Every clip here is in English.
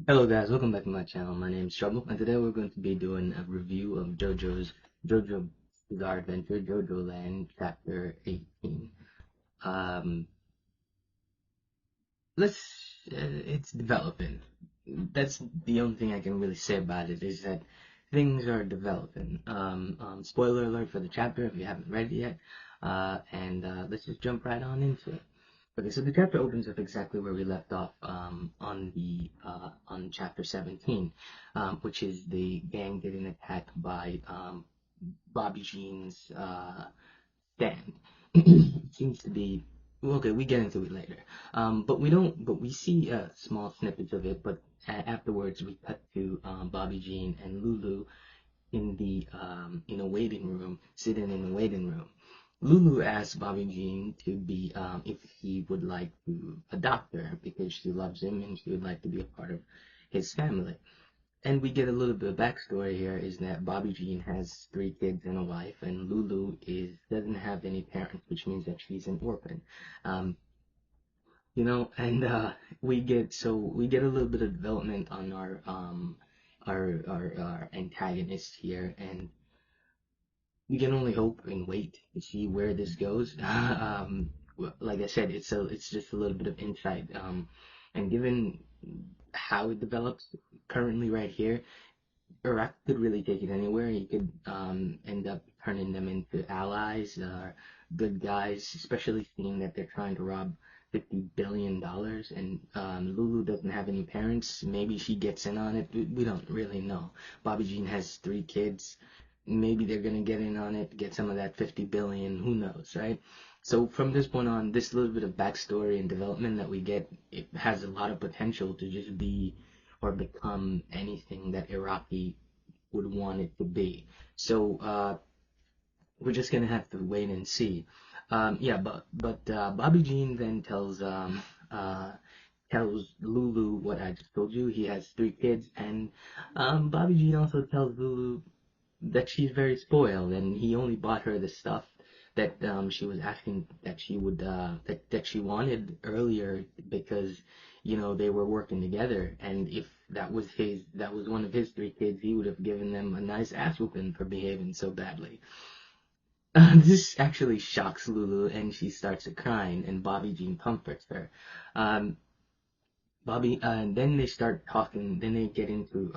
Hello guys, welcome back to my channel. My name is Trouble, and today we're going to be doing a review of JoJo's Bizarre Adventure, JoJo Land, Chapter 18. Um, let's, it's developing. That's the only thing I can really say about it, is that things are developing. Spoiler alert for the chapter if you haven't read it yet. And let's just jump right on into it. Okay, so the chapter opens up exactly where we left off on chapter 17, which is the gang getting attacked by Bobby Jean's stand. It seems to be okay. We get into it later, but we don't. But we see small snippets of it. But afterwards, we cut to Bobby Jean and Lulu in a waiting room, sitting in the waiting room. Lulu asks Bobby Jean to be if he would like to adopt her because she loves him and she would like to be a part of his family. And we get a little bit of backstory here is that Bobby Jean has three kids and a wife, and Lulu is doesn't have any parents, which means that she's an orphan. Um, and we get a little bit of development on our antagonist here, and we can only hope and wait to see where this goes. Like I said, it's just a little bit of insight. And given how it develops currently right here, Iraq could really take it anywhere. He could end up turning them into allies, good guys, especially seeing that they're trying to rob $50 billion, and Lulu doesn't have any parents. Maybe she gets in on it. We don't really know. Bobby Jean has three kids. Maybe they're gonna get in on it, get some of that 50 billion. Who knows, right? So from this point on, this little bit of backstory and development that we get, it has a lot of potential to just be or become anything that Iraqi would want it to be. So we're just gonna have to wait and see. Yeah, but Bobby Jean then tells Lulu what I just told you. He has three kids, and Bobby Jean also tells Lulu that she's very spoiled, and he only bought her the stuff that she was asking that she would that she wanted earlier because they were working together, and if that was one of his three kids, he would have given them a nice ass whooping for behaving so badly. This actually shocks Lulu, and she starts to crying, and Bobby Jean comforts her. Um, and then they start talking, then they get into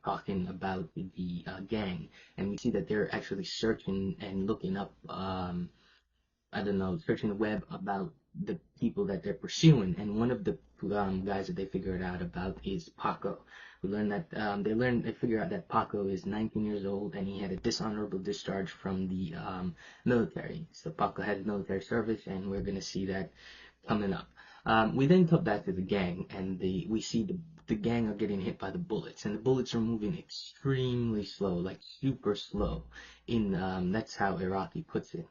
talking about the gang, and we see that they're actually searching and looking up, I don't know, searching the web about the people that they're pursuing, and one of the guys that they figured out about is Paco. We learn that they figure out that Paco is 19 years old and he had a dishonorable discharge from the military. So Paco had military service, and we're gonna see that coming up. We then cut back to the gang, and we see the gang are getting hit by the bullets, and the bullets are moving extremely slow, like super slow. That's how Iraqi puts it.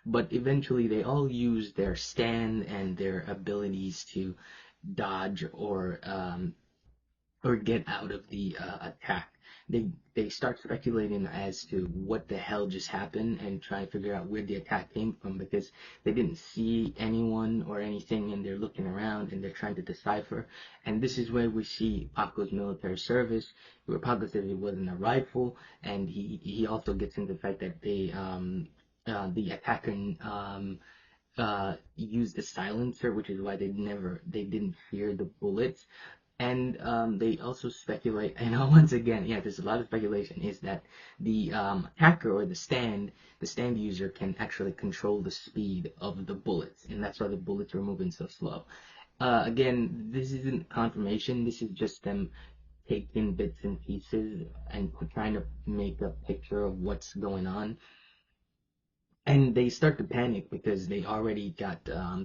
But eventually, they all use their stand and their abilities to dodge or get out of the attack. They start speculating as to what the hell just happened and try to figure out where the attack came from because they didn't see anyone or anything, and they're looking around and they're trying to decipher. And this is where we see Paco's military service, where Paco says it wasn't a rifle, and he also gets into the fact that the attacker used a silencer, which is why they didn't hear the bullets. And they also speculate, and once again, yeah, there's a lot of speculation, is that the hacker or the stand user can actually control the speed of the bullets, and that's why the bullets are moving so slow. Again, this isn't confirmation, this is just them taking bits and pieces and trying to make a picture of what's going on, and they start to panic because they already got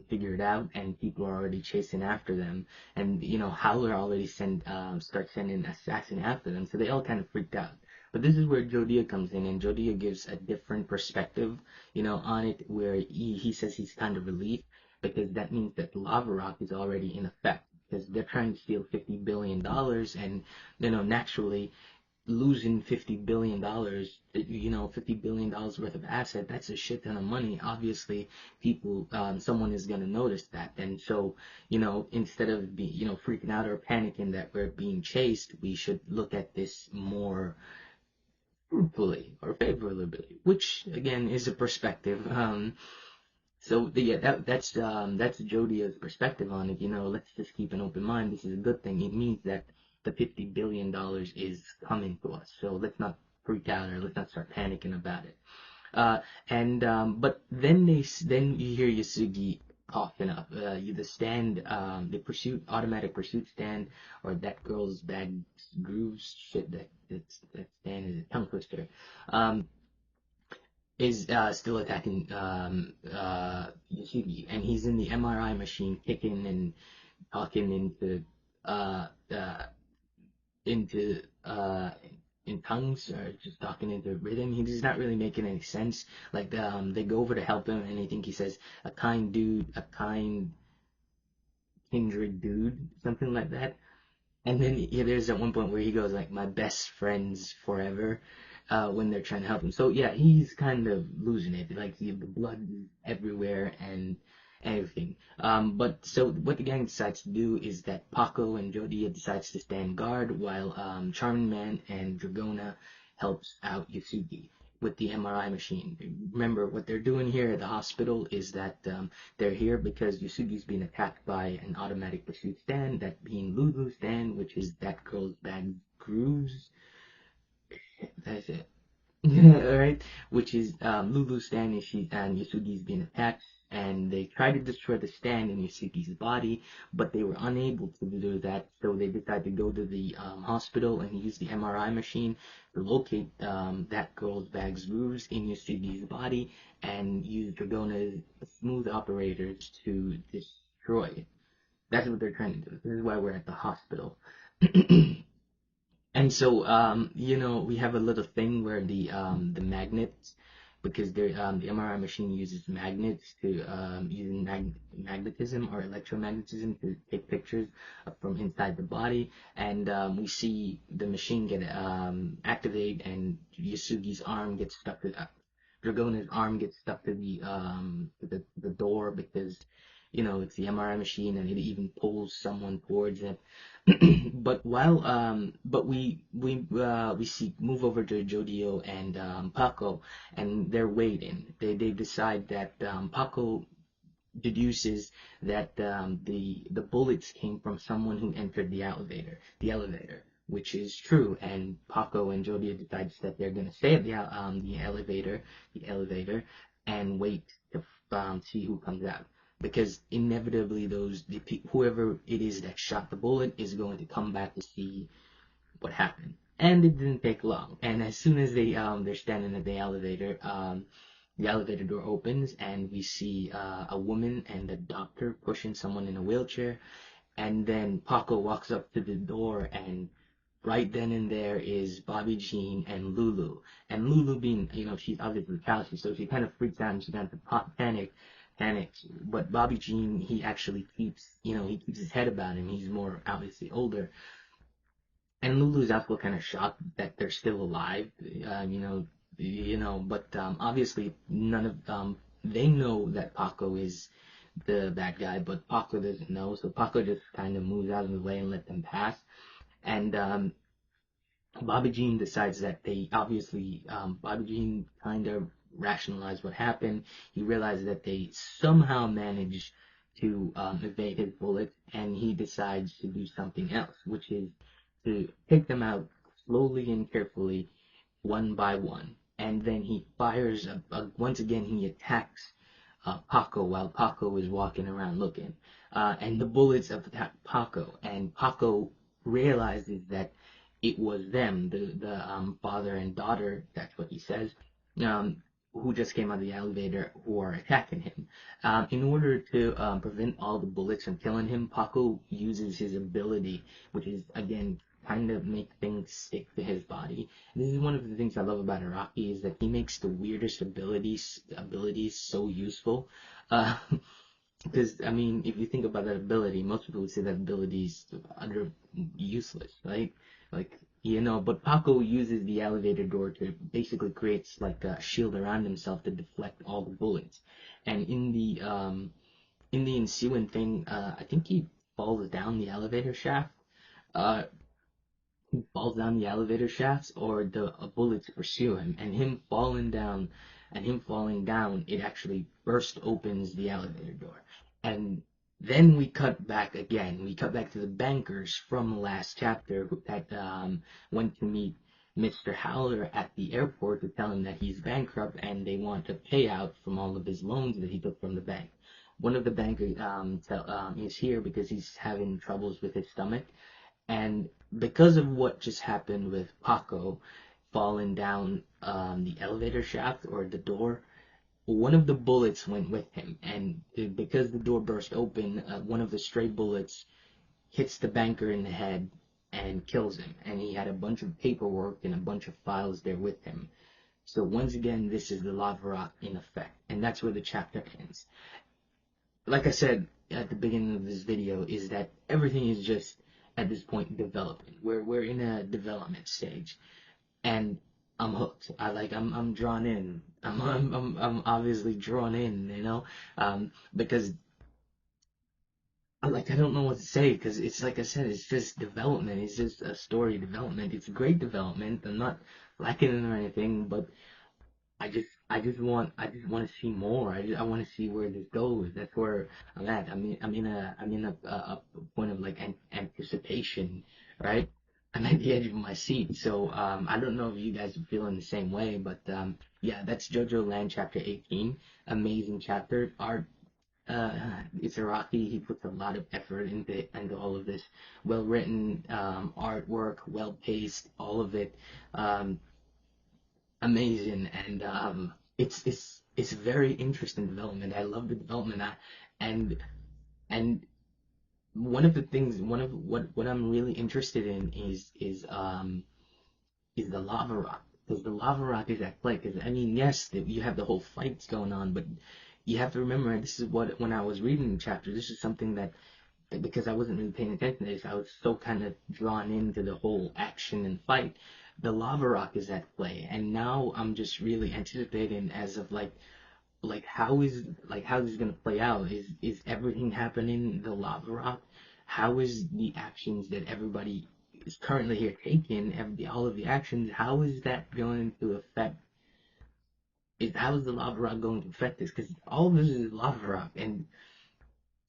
figured out and people are already chasing after them, and Howler already start sending assassin after them, so they all kind of freaked out. But this is where Jodia comes in, and Jodia gives a different perspective on it, where he says he's kind of relieved because that means that lava rock is already in effect because they're trying to steal $50 billion, and naturally losing $50 billion, $50 billion worth of asset, that's a shit ton of money. Obviously, someone is gonna notice that. And so, instead of freaking out or panicking that we're being chased, we should look at this more fruitfully or favorably, which again is a perspective. Yeah, that's Jodia's perspective on it. Let's just keep an open mind. This is a good thing. It means that the $50 billion is coming to us. So let's not freak out or let's not start panicking about it. Uh, and But then you hear Yasugi coughing up. The stand, the automatic pursuit stand, or that girl's bag grooves shit. That stand is a tongue twister. Um, is still attacking Yusugi, and he's in the MRI machine, kicking and talking uh, uh, into in tongues, or just talking into rhythm. He's not really making any sense. Like they go over to help him, and I think he says, "A kind dude, a kind kindred dude," something like that. And then yeah, there's at one point where he goes like, "My best friends forever," when they're trying to help him. So yeah, he's kind of losing it. Like the blood is everywhere and everything. But so what the gang decides to do is that Paco and Jodia decides to stand guard while Charming Man and Dragona helps out Yasugi with the MRI machine. Remember, what they're doing here at the hospital is that they're here because Yusugi's being attacked by an automatic pursuit stand, that being Lulu's stand, which is that girl's bag grooves. That's it. Alright, which is Lulu's stand, and Yusugi's being attacked, and they try to destroy the stand in Yusugi's body, but they were unable to do that, so they decided to go to the hospital and use the MRI machine to locate that girl's bag's grooves in Yusugi's body, and use Dragona's smooth operators to destroy it. That's what they're trying to do. This is why we're at the hospital. And so, we have a little thing where the magnets, because the MRI machine uses magnets to using magnetism or electromagnetism to take pictures from inside the body, and we see the machine get activate, and Yasugi's arm gets stuck to Dragona's arm gets stuck to the door because it's the MRI machine, and it even pulls someone towards it. But we see move over to Jodio and Paco, and they're waiting. They decide that Paco deduces that the bullets came from someone who entered the elevator, which is true. And Paco and Jodia decides that they're gonna stay at the elevator, and wait to see who comes out, because inevitably whoever it is that shot the bullet is going to come back to see what happened. And it didn't take long. And as soon as they're standing at the elevator door opens, and we see a woman and a doctor pushing someone in a wheelchair. And then Paco walks up to the door, and right then and there is Bobby Jean and Lulu. And Lulu, being, she's obviously calcium, so she kind of freaks out and she kind of panics. But Bobby Jean, he keeps his head about him. He's more obviously older. And Lulu's also kind of shocked that they're still alive. But obviously none of they know that Paco is the bad guy, but Paco doesn't know. So Paco just kind of moves out of the way and let them pass. And Bobby Jean decides that Bobby Jean kind of rationalized what happened. He realized that they somehow managed to evade his bullets, and he decides to do something else, which is to take them out slowly and carefully, one by one. And then he fires, once again, he attacks Paco while Paco is walking around looking. And the bullets attack Paco, and Paco realizes that it was them, the father and daughter, that's what he says, um, who just came out of the elevator, who are attacking him. In order to prevent all the bullets from killing him, Paco uses his ability, which is, again, kind of make things stick to his body. This is one of the things I love about Araki, is that he makes the weirdest abilities so useful. Uh, because I mean, if you think about that ability, most people would say that ability is utter useless, right? Like But Paco uses the elevator door to basically creates like a shield around himself to deflect all the bullets. And in the ensuing thing, I think he falls down the elevator shaft. Uh, he falls down the elevator shafts, or the bullets pursue him, and him falling down, it actually burst opens the elevator door. And then we cut back again. We cut back to the bankers from the last chapter that went to meet Mr. Howler at the airport to tell him that he's bankrupt and they want a payout from all of his loans that he took from the bank. One of the bankers is here because he's having troubles with his stomach, and because of what just happened with Paco falling down the elevator shaft or the door, one of the bullets went with him. And because the door burst open, one of the stray bullets hits the banker in the head and kills him. And he had a bunch of paperwork and a bunch of files there with him. So once again, this is the lava rock in effect. And that's where the chapter ends. Like I said at the beginning of this video, is that everything is just at this point development. We're in a development stage, and I'm hooked. I'm drawn in. I'm obviously drawn in, because I don't know what to say, because it's like I said, it's just development. It's just a story development. It's great development. I'm not lacking it or anything, but I just want to see more. I want to see where this goes. That's where I'm at. I'm in a point of like anticipation, right? I'm at the edge of my seat. So I don't know if you guys are feeling the same way, but yeah, that's JoJo Land chapter 18. Amazing chapter. Art. It's Iraqi. He puts a lot of effort into all of this. Well written artwork, well paced, all of it. Um, Amazing, and it's very interesting development. I love the development. And and one of the things, one of what I'm really interested in is the lava rock, because the lava rock is at play. Because I mean, yes, you have the whole fights going on, but you have to remember, this is what, when I was reading the chapter, this is something that, because I wasn't really paying attention to this, I was so kind of drawn into the whole action and fight. The lava rock is at play, and now I'm just really anticipating as of how this is gonna play out. Is everything happening in the lava rock? How is the actions that everybody is currently here taking, all of the actions? How is that going to affect? How is the lava rock going to affect this? Because all of this is lava rock, and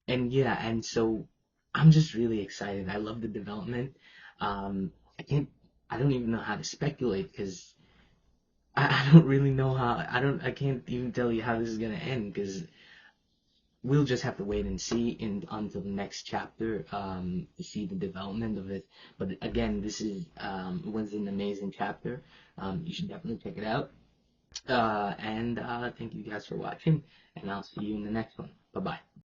yeah, and so I'm just really excited. I love the development. I can't, I don't even know how to speculate, because I don't really know how. I can't even tell you how this is gonna end, because we'll just have to wait and see until the next chapter to see the development of it. But again, this was an amazing chapter. You should definitely check it out. And thank you guys for watching, and I'll see you in the next one. Bye bye.